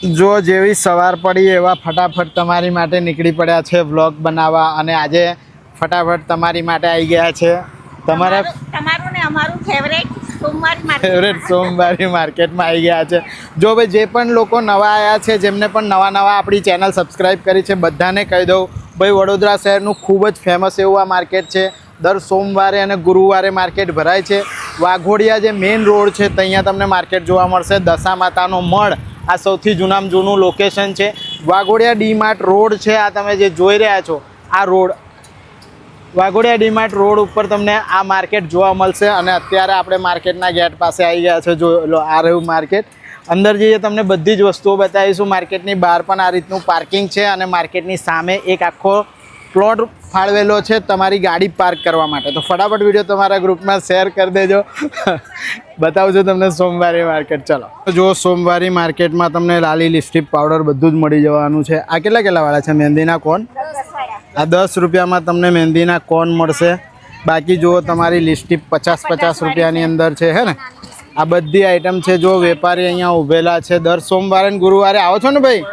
જો જેવી સવાર પડી એવા ફટાફટ તમારી માટે નીકળી પડ્યા છે વ્લોગ બનાવવા અને આજે ફટાફટ તમારી માટે આવી ગયા છે તમારા તમારું ને અમારું ફેવરેટ સોમવારી માર્કેટમાં આવી ગયા છે। જો ભાઈ જે પણ લોકો નવા આવ્યા છે જેમને પણ નવા આપણી ચેનલ સબસ્ક્રાઈબ કરી છે બધાને કહી દઉં ભાઈ વડોદરા શહેરનું ખૂબ જ ફેમસ એવું આ માર્કેટ છે। દર સોમવારે અને ગુરુવારે માર્કેટ ભરાય છે। વાઘોડિયા જે મેઇન રોડ છે ત્યાં તમને માર્કેટ જોવા મળશે। દશા માતાનો મઢ આ સૌથી જૂનામાં જૂનું લોકેશન છે। વાઘોડિયા ડીમાર્ટ રોડ છે આ તમે જે જોઈ રહ્યા છો આ રોડ વાઘોડિયા ડીમાર્ટ રોડ ઉપર તમને આ માર્કેટ જોવા મળશે। અને અત્યારે આપણે માર્કેટના ગેટ પાસે આવી ગયા છે। જો આ રહ્યું માર્કેટ અંદર જઈએ તમને બધી જ વસ્તુઓ બતાવીશું। માર્કેટની બહાર પણ આ રીતનું પાર્કિંગ છે અને માર્કેટની સામે એક આખો પ્લોટ ફાળવેલો છે તમારી ગાડી પાર્ક કરવા માટે। તો ફટાફટ વિડીયો તમારા ગ્રુપમાં શેર કરી દેજો। બતાવું છું તમને સોમવારી માર્કેટ। ચલો જો સોમવારી માર્કેટમાં તમને લાલી લિપસ્ટિક પાવડર બધું જ મળી જવાનું છે। આ કેટલા વાળા છે મહેંદીના કોન? આ 10 રૂપિયામાં તમને મહેંદીના કોન મળશે। બાકી જુઓ તમારી લિપસ્ટિક 50 રૂપિયાની અંદર છે હે ને। આ બધી આઈટમ છે। જો વેપારી અહીંયા ઊભેલા છે દર સોમવારે ને ગુરુવારે આવો છો ને ભાઈ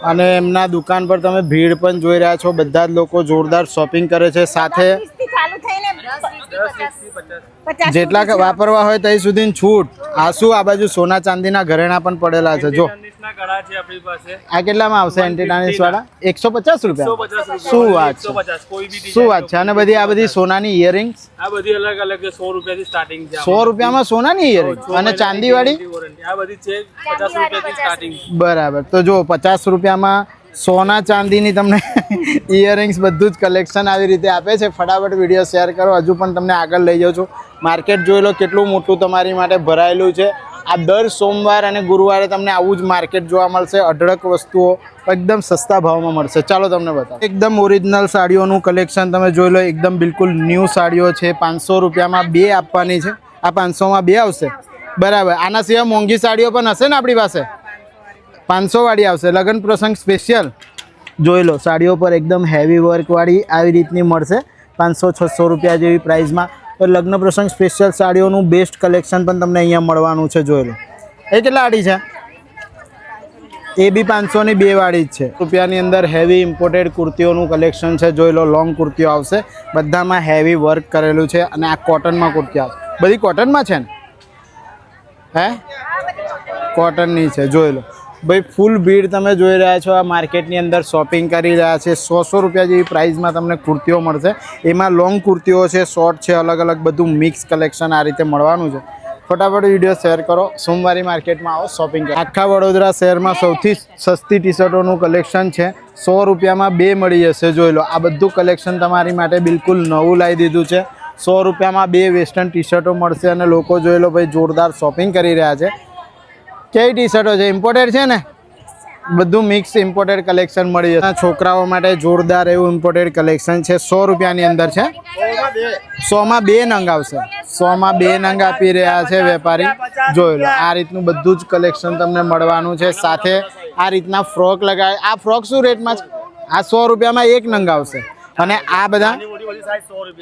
અને એમના દુકાન પર તમે ભીડ પણ જોઈ રહ્યા છો। બધા જ લોકો જોરદાર શોપિંગ કરે છે। સાથે જેટલા વાપરવા હોય ત્યાં સુધીની છૂટ। આ શું આ બાજુ સોના ચાંદીના ઘરેણા પણ પડેલા છે। જો આ કેટલામાં આવશે એન્ટીનાનિસ વાળા? 150 રૂપિયા? શું વાત છે, શું વાત છે। અને બધી આ બધી સોનાની ઇયરિંગ્સ આ બધી અલગ અલગ 100 રૂપિયાથી સ્ટાર્ટિંગ છે। 100 રૂપિયામાં સોનાની ઇયરિંગ અને ચાંદી વાળી આ બધી છે 50 રૂપિયાથી સ્ટાર્ટિંગ। બરાબર। તો જો 50 રૂપિયામાં સોના ચાંદીની તમને ઇયરિંગ્સ બધું જ કલેક્શન આવી રીતે આપે છે। ફટાફટ વિડીયો શેર કરો। હજુ પણ તમને આગળ લઈ જાઉં છું। માર્કેટ જોઈ લો કેટલું મોટું તમારી માટે ભરાયેલું છે। આ દર સોમવાર અને ગુરુવારે તમને આવું જ માર્કેટ જોવા મળશે। અઢળક વસ્તુઓ એકદમ સસ્તા ભાવમાં મળશે। ચાલો તમને બતાવો। એકદમ ઓરિજિનલ સાડીઓનું કલેક્શન તમે જોઈ લો। એકદમ બિલકુલ ન્યૂ સાડીઓ છે। 500 રૂપિયામાં 2 આપવાની છે। આ 500માં 2 આવશે બરાબર। આના સિવાય મોંઘી સાડીઓ પણ હશે ને આપણી પાસે? 500 વાળી આવશે। લગ્ન પ્રસંગ સ્પેશિયલ જોઈ લો સાડીઓ પર એકદમ હેવી વર્કવાળી આવી રીતની મળશે 500-600 રૂપિયા જેવી પ્રાઇસમાં। તો લગ્ન પ્રસંગ સ્પેશિયલ સાડીઓનું બેસ્ટ કલેક્શન પણ તમને અહીંયા મળવાનું છે। જોઈ લો એ કેટલા વાળી છે? એ બી 500ની 2 વાળી જ છે। રૂપિયાની અંદર હેવી ઇમ્પોર્ટેડ કુર્તીઓનું કલેક્શન છે। જોઈ લો લોંગ કુર્તીઓ આવશે બધામાં હેવી વર્ક કરેલું છે અને આ કોટનમાં કુર્તી આવશે। બધી કોટનમાં છે ને? હે કોટનની છે। જોઈ લો ભાઈ ફૂલ ભીડ તમે જોઈ રહ્યા છો। આ માર્કેટની અંદર શોપિંગ કરી રહ્યા છે। 100 રૂપિયા જેવી પ્રાઇસમાં તમને કુર્તીઓ મળશે। એમાં લોંગ કુર્તીઓ છે, શોર્ટ છે, અલગ અલગ બધું મિક્સ કલેક્શન આ રીતે મળવાનું છે। ફટાફટ વિડીયો શેર કરો। સોમવારી માર્કેટમાં આવો શોપિંગ કરો। આખા વડોદરા શહેરમાં સૌથી સસ્તી ટી શર્ટોનું કલેક્શન છે। 100 રૂપિયામાં 2 મળી જશે। જોઈ લો આ બધું કલેક્શન તમારી માટે બિલકુલ નવું લાવી દીધું છે। 100 રૂપિયામાં 2 વેસ્ટર્ન ટી શર્ટો મળશે અને લોકો જોઈ લો ભાઈ જોરદાર શોપિંગ કરી રહ્યા છે। કઈ ટી શર્ટો છે? ઇમ્પોર્ટેડ છે ને? બધું મિક્સ ઇમ્પોર્ટેડ કલેક્શન મળી જશે। છોકરાઓ માટે જોરદાર એવું ઇમ્પોર્ટેડ કલેક્શન છે। 100 રૂપિયાની અંદર છે। 100માં 2 નંગ આવશે। 100માં 2 નંગ આપી રહ્યા છે વેપારી। જોઈ લો આ રીતનું બધું જ કલેક્શન તમને મળવાનું છે। સાથે આ રીતના ફ્રોક લગાવે। આ ફ્રોક શું રેટમાં છે? આ 100 રૂપિયામાં 1 નંગ આવશે અને આ બધા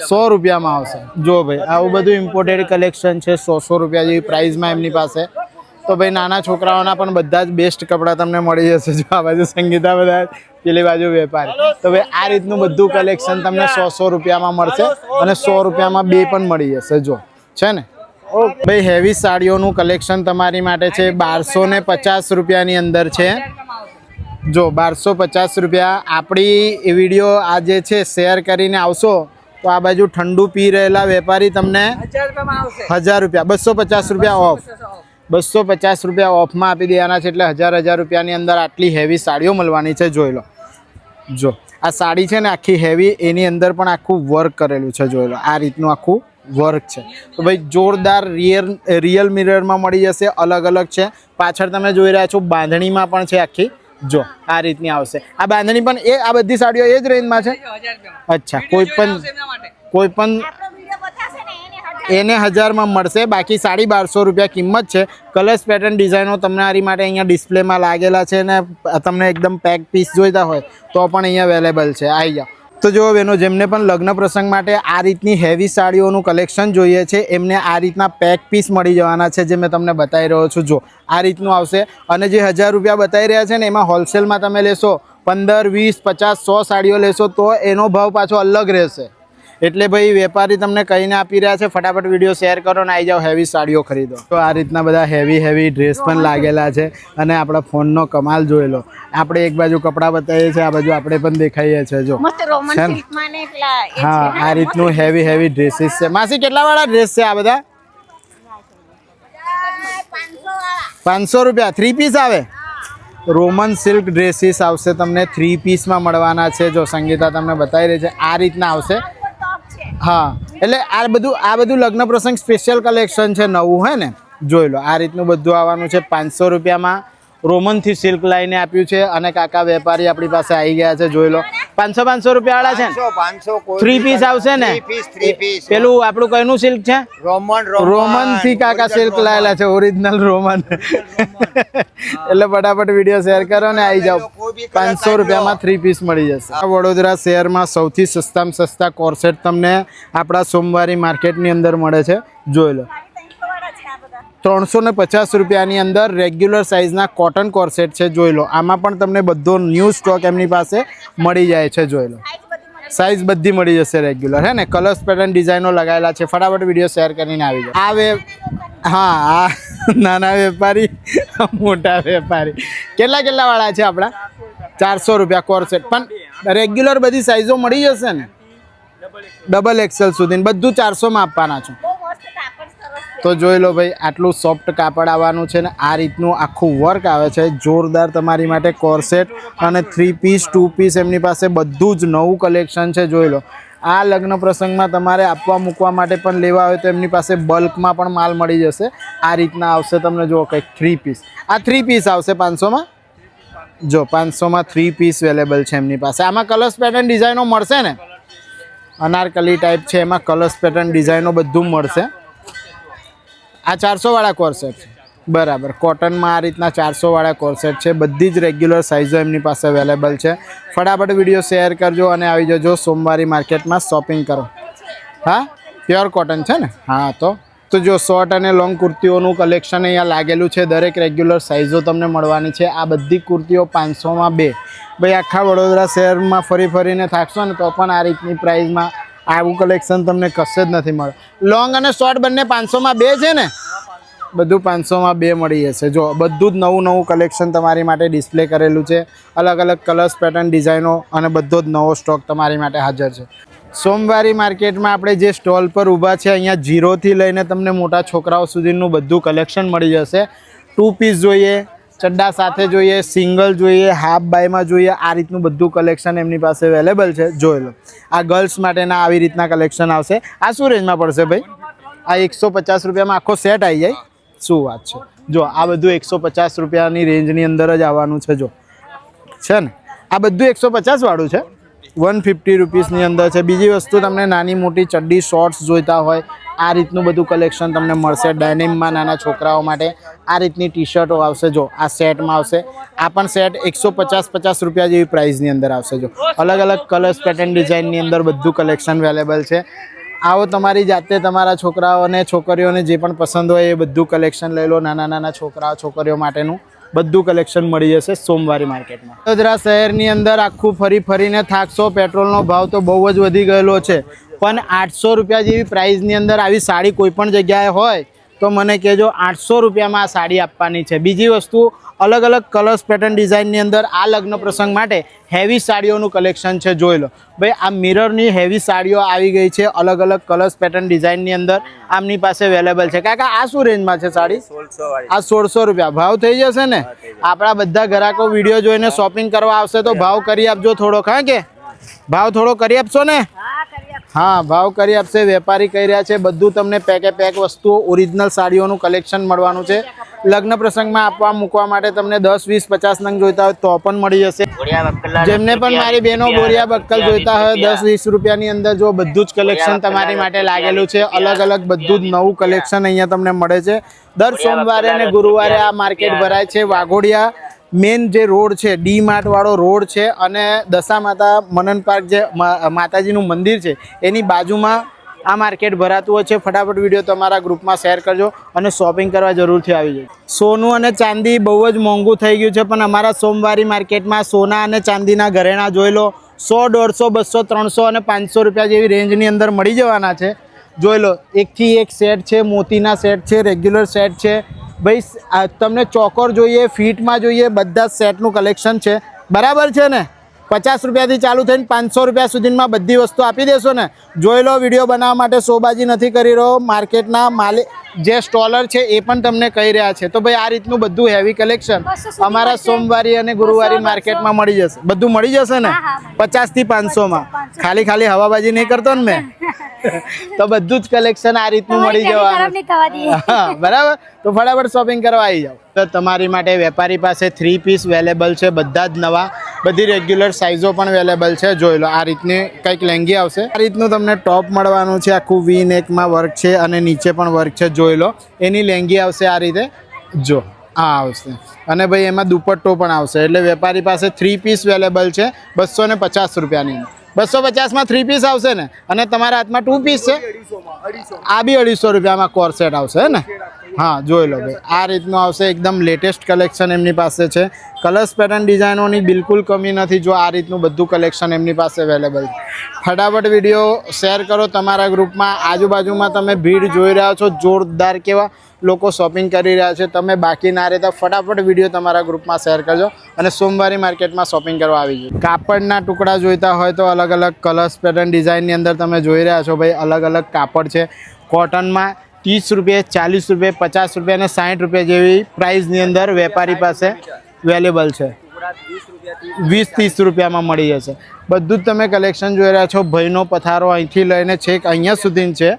100 રૂપિયામાં આવશે। જો ભાઈ આવું બધું ઇમ્પોર્ટેડ કલેક્શન છે। 100 રૂપિયા જેવી પ્રાઇસમાં એમની પાસે। તો ભાઈ નાના છોકરાઓના પણ બધા જ બેસ્ટ કપડાં તમને મળી જશે। જો આ બાજુ સંગીતા બધા પેલી બાજુ વેપારી। તો ભાઈ આ રીતનું બધું કલેક્શન તમને 100 રૂપિયામાં મળશે અને 100 રૂપિયામાં 2 પણ મળી જશે। જો છે ને ઓકે ભાઈ હેવી સાડીઓનું કલેક્શન તમારી માટે છે। 1250 રૂપિયાની અંદર છે। જો 1250 રૂપિયા। આપણી વિડીયો આ જે છે શેર કરીને આવશો તો આ બાજુ ઠંડુ પી રહેલા વેપારી તમને 1000 રૂપિયા 250 રૂપિયા ઓફ 250 રૂપિયા ઓફમાં આપી દેવાના છે। એટલે 1000 રૂપિયાની અંદર આટલી હેવી સાડીઓ મળવાની છે। જોઈ લો જો આ સાડી છે ને આખી હેવી એની અંદર પણ આખું વર્ક કરેલું છે। જોઈ લો આ રીતનું આખું વર્ક છે। તો ભાઈ જોરદાર રિયલ મિરરમાં મળી જશે। અલગ અલગ છે। પાછળ તમે જોઈ રહ્યા છો બાંધણીમાં પણ છે આખી। જો આ રીતની આવશે। આ બાંધણી પણ આ બધી સાડીઓ એ જ રેન્જમાં છે? અચ્છા કોઈ પણ એને 1000માં મળશે। બાકી 1250 રૂપિયા કિંમત છે। કલર્સ પેટર્ન ડિઝાઇનો તમારી માટે અહીંયા ડિસ્પ્લેમાં લાગેલા છે ને તમને એકદમ પેક પીસ જોઈતા હોય તો પણ અહીંયા અવેલેબલ છે। આવી જાઓ। તો જો બેનો જેમને પણ લગ્ન પ્રસંગ માટે આ રીતની હેવી સાડીઓનું કલેક્શન જોઈએ છે એમને આ રીતના પેક પીસ મળી જવાના છે, જે મેં તમને બતાવી રહ્યો છું. જો આ રીતનું આવશે અને જે 1000 રૂપિયા બતાવી રહ્યા છે ને એમાં હોલસેલમાં તમે લેશો 15, 20, 50, 100 સાડીઓ લેશો તો એનો ભાવ પાછો અલગ રહેશે. એટલે ભાઈ વેપારી તમને કહીને આપી રહ્યા છે ફટાફટ વિડીયો શેર કરો ને આવી જાઓ હેવી સાડીઓ ખરીદો. તો આ રીતના બધા હેવી ડ્રેસ પણ લાગેલા છે અને આપણા ફોનનો કમાલ જોઈ લો. આપણે એક બાજુ કપડાં બતાવીએ છીએ, આ બાજુ આપણે પણ દેખાઈએ છીએ. જો મસ્ત રોમન સિલ્કમાં ને પેલા એ હા, છે ને, આ રીતનું હેવી ડ્રેસીસ છે. માસી કેટલા વાળા ડ્રેસ છે આ બધા? 500 રૂપિયા 3 પીસ આવે. રોમન સિલ્ક ડ્રેસીસ આવશે તમને 3 પીસમાં મળવાના છે. જો સંગીતા તમને બતાવી રહી છે આ રીતના આવશે. હા, એટલે આ બધું લગ્ન પ્રસંગ સ્પેશિયલ કલેક્શન છે, નવું હે ને. જોઈ લો આ રીતનું બધું આવવાનું છે. 500 રૂપિયામાં રોમનથી સિલ્ક લાઈને આપ્યું છે અને કાકા વેપારી આપણી પાસે આવી ગયા છે. જોઈ લો 500 રૂપિયા વાળા છે ને 3 પીસ આવશે ને. પેલું આપણું કઈનું સિલ્ક છે? રોમન થી કાકા સિલ્ક લાયેલા છે, ઓરિજિનલ રોમન. એટલે ફટાફટ વિડીયો શેર કરો ને આવી જાઓ. 500 રૂપિયામાં 3 પીસ મળી જશે. આ વડોદરા શહેરમાં સૌથી સસ્તામાં સસ્તા કોર્સેટ તમને આપણા સોમવારી માર્કેટની અંદર મળે છે. જોઈ લો 350 રૂપિયાની અંદર રેગ્યુલર સાઇઝના કોટન કોર્સેટ છે. જોઈ લો આમાં પણ તમને બધો ન્યૂ સ્ટોક એમની પાસે મળી જાય છે. જોઈ લો સાઇઝ બધી મળી જશે રેગ્યુલર હે ને. કલર્સ પેટર્ન ડિઝાઇનો લગાવેલા છે. ફટાફટ વિડીયો શેર કરીને આવી જાઓ. આ નાના વેપારી મોટા વેપારી કેટલા વાળા છે આપણા? 400 રૂપિયા કોર્સેટ. પણ રેગ્યુલર બધી સાઇઝો મળી જશે ને, ડબલ એક્સેલ સુધી બધું 400માં આપવાના છું. તો જોઈ લો ભાઈ આટલું સોફ્ટ કાપડ આવવાનું છે ને આ રીતનું આખું વર્ક આવે છે. જોરદાર તમારી માટે કોર્સેટ અને 3 પીસ 2 પીસ એમની પાસે બધું જ નવું કલેક્શન છે. જોઈ લો આ લગ્ન પ્રસંગમાં તમારે આપવા મૂકવા માટે પણ લેવા હોય તો એમની પાસે બલ્કમાં પણ માલ મળી જશે. આ રીતના આવશે તમને. જો કંઈક 3 પીસ, આ 3 પીસ આવશે 500માં. જો 500માં 3 પીસ અવેલેબલ છે એમની પાસે. આમાં કલર્સ પેટર્ન ડિઝાઇનો મળશે ને, અનારકલી ટાઈપ છે એમાં કલર્સ પેટર્ન ડિઝાઇનો બધું મળશે. આ 400 વાળા કોર્સેટ છે બરાબર. કોટનમાં આ રીતના 400 વાળા કોર્સેટ છે. બધી જ રેગ્યુલર સાઇઝો એમની પાસે અવેલેબલ છે. ફટાફટ વિડીયો શેર કરજો અને આવી જજો સોમવારી માર્કેટમાં શોપિંગ કરો. હા, પ્યોર કોટન છે ને. હા, તો જો શોર્ટ અને લોંગ કુર્તીઓનું કલેક્શન અહીંયા લાગેલું છે. દરેક રેગ્યુલર સાઇઝો તમને મળવાની છે. આ બધી કુર્તીઓ 500માં 2. ભાઈ આખા વડોદરા શહેરમાં ફરીને થાકશો ને તો પણ આ રીતની પ્રાઇસમાં આવું કલેક્શન તમને કશે જ નથી મળે. લોંગ અને શોર્ટ બંને 500માં 2 છે ને. બધું 500માં 2 મળી જશે. જો બધું જ નવું કલેક્શન તમારી માટે ડિસ્પ્લે કરેલું છે. અલગ કલર્સ પેટર્ન ડિઝાઇનો અને બધો જ નવો સ્ટોક તમારી માટે હાજર છે. સોમવારી માર્કેટમાં આપણે જે સ્ટોલ પર ઊભા છે અહીંયા 0થી લઈને તમને મોટા છોકરાઓ સુધીનું બધું કલેક્શન મળી જશે. 2 પીસ જોઈએ, ચડ્ડા સાથે જોઈએ, સિંગલ જોઈએ, હાફ બાયમાં જોઈએ, આ રીતનું બધું કલેક્શન એમની પાસે અવેલેબલ છે. જોઈ લો આ ગર્લ્સ માટેના આવી રીતના કલેક્શન આવશે. આ શું રેન્જમાં પડશે ભાઈ? આ 150 રૂપિયામાં આખો સેટ આવી જાય. શું વાત છે. જો આ બધું 150 રૂપિયાની રેન્જની અંદર જ આવવાનું છે. જો છે ને આ બધું 150 વાળું છે. 150 રૂપીસની અંદર છે. બીજી વસ્તુ તમને નાની મોટી ચડ્ડી શોર્ટ્સ જોઈતા હોય આ રીતનું બધું કલેક્શન તમને મળશે. ડેનિમમાં નાના છોકરાઓ માટે આ રીતની ટી શર્ટો આવશે. જો આ સેટમાં આવશે. આ પણ સેટ 150 રૂપિયા જેવી પ્રાઇસની અંદર આવશે. જો અલગ કલર્સ પેટર્ન ડિઝાઇનની અંદર બધું કલેક્શન અવેલેબલ છે. આવો તમારી જાતે તમારા છોકરાઓને છોકરીઓને જે પણ પસંદ હોય એ બધું કલેક્શન લઈ લો. નાના છોકરાઓ છોકરીઓ માટેનું બધું કલેક્શન મળી જશે સોમવારી માર્કેટમાં. વડોદરા શહેરની અંદર આખું ફરીને થાકશો. પેટ્રોલનો ભાવ તો બહુ જ વધી ગયેલો છે, પણ 800 રૂપિયા જેવી પ્રાઇસની અંદર આવી સાડી કોઈ પણ જગ્યાએ હોય તો મને કહેજો. 800 રૂપિયામાં આ સાડી આપવાની છે. બીજી વસ્તુ અલગ કલર્સ પેટર્ન ડિઝાઇનની અંદર આ લગ્ન પ્રસંગ માટે હેવી સાડીઓનું કલેક્શન છે. જોઈ લો ભાઈ આ મિરરની હેવી સાડીઓ આવી ગઈ છે. અલગ કલર્સ પેટર્ન ડિઝાઇનની અંદર આમની પાસે અવેલેબલ છે. કાકા આ શું રેન્જમાં છે સાડી? આ 1600 રૂપિયા ભાવ થઈ જશે ને. આપણા બધા ગ્રાહકો વિડીયો જોઈને શોપિંગ કરવા આવશે તો ભાવ કરી આપજો થોડોક. હા કે ભાવ થોડો કરી આપશો ને? હા, ભાવ કરી આપશે. વેપારી કહી રહ્યા છે બધું તમને પેકે પેક વસ્તુઓ ઓરિજિનલ સાડીઓનું કલેક્શન મળવાનું છે. લગ્ન પ્રસંગમાં આપવા મૂકવા માટે તમને 10, 20, 50 નંગ જોઈતા હોય તો પણ મળી જશે. જેમને પણ મારી બહેનો બોરિયા બક્કલ જોઈતા હોય 10, 20 રૂપિયાની અંદર જો બધું જ કલેક્શન તમારી માટે લાગેલું છે. અલગ બધું જ નવું કલેક્શન અહીંયા તમને મળે છે. દર સોમવારે અને ગુરુવારે આ માર્કેટ ભરાય છે. વાઘોડિયા મેન જે રોડ છે ડી માર્ટ વાળો રોડ છે અને દશા માતા મનન પાર્ક જે માતાજીનું મંદિર છે એની બાજુમાં આ માર્કેટ ભરાતું હોય છે. ફટાફટ વિડીયો તમારા ગ્રુપમાં શેર કરજો અને શોપિંગ કરવા જરૂરથી આવી જજો. સોનું અને ચાંદી બહુ જ મોંઘું થઈ ગયું છે, પણ અમારા સોમવારી માર્કેટમાં સોના અને ચાંદીના ઘરેણા જોઈ લો 100, 150, 200, 300 અને 500 રૂપિયા જેવી રેન્જની અંદર મળી જવાના છે. જોઈ લો, એકથી એક સેટ છે, મોતીના સેટ છે, રેગ્યુલર સેટ છે. ભાઈ તમને ચોકર જોઈએ, ફીટમાં જોઈએ, બધા જ સેટનું કલેક્શન છે. બરાબર છે ને? 50 રૂપિયાથી ચાલુ થઈને 500 રૂપિયા સુધીમાં બધી વસ્તુ આપી દેશો ને? જોઈ લો, વિડીયો બનાવવા માટે શોબાજી નથી કરી રહ્યો. માર્કેટના માલિક જે સ્ટોલર છે એ પણ તમને કહી રહ્યા છે. તો ભાઈ આ રીતનું બધું હેવી કલેક્શન અમારા સોમવારી અને ગુરુવારી માર્કેટમાં મળી જશે. બધું મળી જશે ને 50 થી 500માં. ખાલી હવાબાજી નહીં કરતો ને મેં. તો બધું જ કલેક્શન આ રીતનું મળી જવાનું. હા, બરાબર. તો ફટાફટ શોપિંગ કરવા આવી જાઓ. તો તમારી માટે વેપારી પાસે 3 પીસ અવેલેબલ છે, બધા જ નવા. બધી રેગ્યુલર સાઇઝો પણ અવેલેબલ છે. જોઈ લો, આ રીતની કંઈક લેંગી આવશે. આ રીતનું તમને ટોપ મળવાનું છે. આખું વી નેકમાં વર્ક છે અને નીચે પણ વર્ક છે. જોઈ લો, એની લેંગી આવશે આ રીતે. જો આ આવશે અને ભાઈ એમાં દુપટ્ટો પણ આવશે. એટલે વેપારી પાસે 3 પીસ અવેલેબલ છે 250 રૂપિયાની. 250માં 3 પીસ આવશે ને, અને તમારા હાથમાં 2 પીસ છે. આ બી 250 રૂપિયામાં કોર્સેટ આવશે ને. હા, જોઈ લો ભાઈ, આ રીતનું આવશે. એકદમ લેટેસ્ટ કલેક્શન એમની પાસે છે. કલર્સ પેટર્ન ડિઝાઇનોની બિલકુલ કમી નથી. જો આ રીતનું બધું કલેક્શન એમની પાસે અવેલેબલ છે. ફટાફટ વિડીયો શેર કરો તમારા ગ્રુપમાં. આજુબાજુમાં તમે ભીડ જોઈ રહ્યા છો, જોરદાર કેવા લોકો શોપિંગ કરી રહ્યા છે. તમે બાકી ના રહેતા ફટાફટ વિડીયો તમારા ગ્રુપમાં શેર કરજો અને સોમવારી માર્કેટમાં શોપિંગ કરવા આવી જજો. કાપડના ટુકડા જોઈતા હોય તો અલગ અલગ કલર્સ પેટર્ન ડિઝાઇનની અંદર તમે જોઈ રહ્યા છો ભાઈ. અલગ અલગ કાપડ છે. કોટનમાં 30 રૂપિયા, 40 રૂપિયા, 50 રૂપિયા અને 60 રૂપિયા જેવી પ્રાઇસની અંદર વેપારી પાસે અવેલેબલ છે. 20-30 રૂપિયામાં મળી જશે. બધું જ તમે કલેક્શન જોઈ રહ્યા છો. ભાઈનો પથારો અહીંથી લઈને છેક અહીંયા સુધી છે.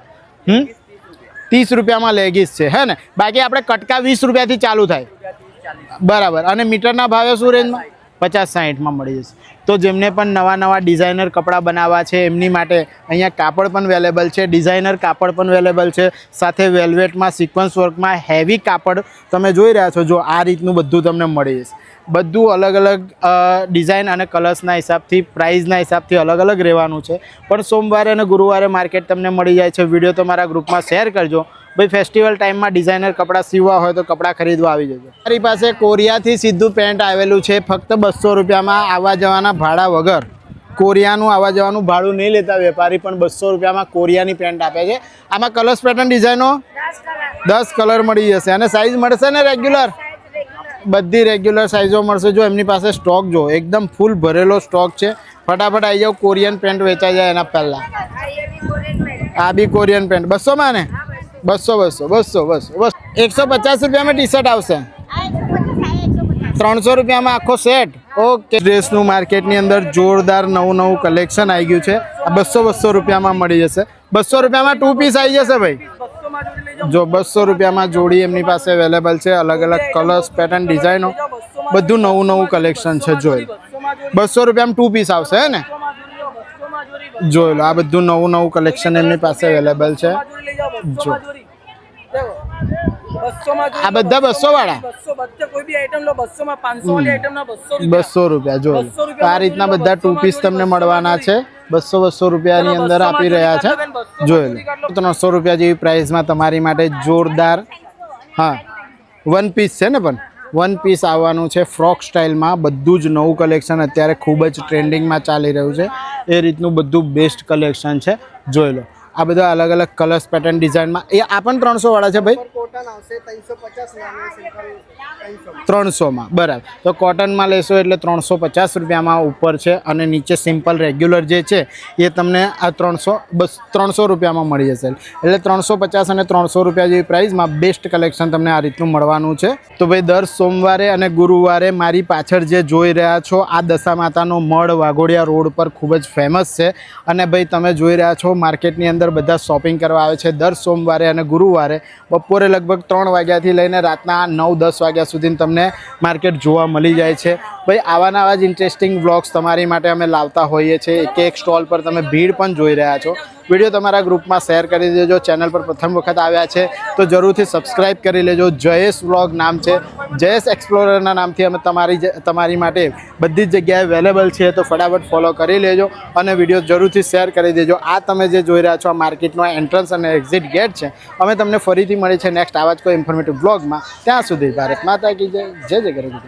30 રૂપિયામાં લેગીસ છે, હે ને? બાકી આપણે કટકા 20 રૂપિયાથી ચાલુ થાય. બરાબર. અને મીટરના ભાવે શું રેન્જમાં? 50-60માં મળી જશે. તો જેમને પણ નવા ડિઝાઇનર કપડાં બનાવવા છે એમની માટે અહીંયા કાપડ પણ અવેલેબલ છે. ડિઝાઇનર કાપડ પણ અવેલેબલ છે. સાથે વેલ્વેટમાં, સિક્વન્સ વર્કમાં હેવી કાપડ તમે જોઈ રહ્યા છો. જો આ રીતનું બધું તમને મળી જશે. બધું અલગ અલગ ડિઝાઇન અને કલર્સના હિસાબથી, પ્રાઇઝના હિસાબથી અલગ અલગ રહેવાનું છે. પણ સોમવારે અને ગુરુવારે માર્કેટ તમને મળી જાય છે. વિડીયો તમારા ગ્રુપમાં શેર કરજો. ભાઈ ફેસ્ટિવલ ટાઈમમાં ડિઝાઇનર કપડાં સીવવા હોય તો કપડાં ખરીદવા આવી જજો. મારી પાસે કોરિયાથી સીધું પેન્ટ આવેલું છે. ફક્ત 200 રૂપિયામાં આવવા જવાના ભાડા વગર. કોરિયાનું આવવા જવાનું ભાડું નહીં લેતા વેપારી, પણ 200 રૂપિયામાં કોરિયાની પેન્ટ આપે છે. આમાં કલર્સ પેટર્ન ડિઝાઇનો 10 કલર મળી જશે. અને સાઇઝ મળશે ને રેગ્યુલર? બધી રેગ્યુલર સાઇઝો મળશે. જો એમની પાસે સ્ટોક જો એકદમ ફૂલ ભરેલો સ્ટોક છે. ફટાફટ આવી જાઓ. કોરિયન પેન્ટ વેચાઈ જાય એના પહેલાં. આ બી કોરિયન પેન્ટ 200માં ને? 200 150 રૂપિયામાં ટી શર્ટ આવશે. 300 રૂપિયામાં આખો સેટ. ઓકે. ડ્રેસનું માર્કેટની અંદર જોરદાર નવું કલેક્શન આવી ગયું છે. આ 200 રૂપિયામાં મળી જશે. 200 રૂપિયામાં 2 પીસ આવી જશે ભાઈ. જો 200 રૂપિયામાં જોડી એમની પાસે અવેલેબલ છે. અલગ અલગ કલર્સ, પેટર્ન, ડિઝાઇનો બધું નવું કલેક્શન છે. જોઈ 200 રૂપિયામાં 2 પીસ આવશે, હે ને? જોઈ લો, આ બધું નવું કલેક્શન એમની પાસે અવેલેબલ છે. જો આ બધા 200 વાળા 200 રૂપિયા. જો આ રીતના બધા 2 પીસ તમને મળવાના છે. 200 રૂપિયાની અંદર આપી રહ્યા છે. જોઈ લો, 300 રૂપિયા જેવી પ્રાઇસમાં તમારી માટે જોરદાર. હા, 1 પીસ છે ને? પણ 1 પીસ આવવાનું છે ફ્રોક સ્ટાઇલમાં. બધું જ નવું કલેક્શન અત્યારે ખૂબ જ ટ્રેન્ડિંગમાં ચાલી રહ્યું છે. એ રીતનું બધું બેસ્ટ કલેક્શન છે. જોઈ લો, આ બધા અલગ અલગ કલર્સ, પેટર્ન, ડિઝાઇનમાં. એ આ પણ 300 વાળા છે ભાઈ. 300માં. બરાબર. તો કોટનમાં લેશો એટલે 350 રૂપિયામાં ઉપર છે. અને નીચે સિમ્પલ રેગ્યુલર જે છે એ તમને આ 300 રૂપિયામાં મળી જશે. એટલે 350 અને 300 રૂપિયા જેવી પ્રાઇસમાં બેસ્ટ કલેક્શન તમને આ રીતનું મળવાનું છે. તો ભાઈ દર સોમવારે અને ગુરુવારે મારી પાછળ જે જોઈ રહ્યા છો આ દશા માતાનો મઢ વાઘોડિયા રોડ પર ખૂબ જ ફેમસ છે. અને ભાઈ તમે જોઈ રહ્યા છો માર્કેટની અંદર બધા શોપિંગ કરવા આવે છે દર સોમવારે અને ગુરુવારે. બપોરે લગભગ 3 વાગ્યાથી લઈને રાતના 9-10 વાગ્યા સુધી તમને માર્કેટ જોવા મળી જાય છે. ભાઈ આવાના આવા જ ઇન્ટરેસ્ટિંગ વ્લોગ્સ તમારી માટે અમે લાવતા હોઈએ છીએ. એક સ્ટોલ પર તમે ભીડ પણ જોઈ રહ્યા છો. વિડીયો તમારા ગ્રુપમાં શેર કરી દેજો. ચેનલ પર પ્રથમ વખત આવ્યા છે તો જરૂરથી સબસ્ક્રાઈબ કરી લેજો. જયેશ વ્લોગ નામ છે. જયેશ એક્સપ્લોરરના નામથી અમે તમારી માટે બધી જ જગ્યાએ અવેલેબલ છે, તો ફટાફટ ફોલો કરી લેજો અને વિડીયો જરૂરથી શેર કરી દેજો. આ તમે જે જોઈ રહ્યા છો આ માર્કેટનો એન્ટ્રન્સ અને એક્ઝિટ ગેટ છે. અમે તમને ફરીથી મળી છે નેક્સ્ટ આવા જ કોઈ ઇન્ફોર્મેટિવ બ્લોગમાં. ત્યાં સુધી ભારત માતા કી જય. જય જય ગરવી.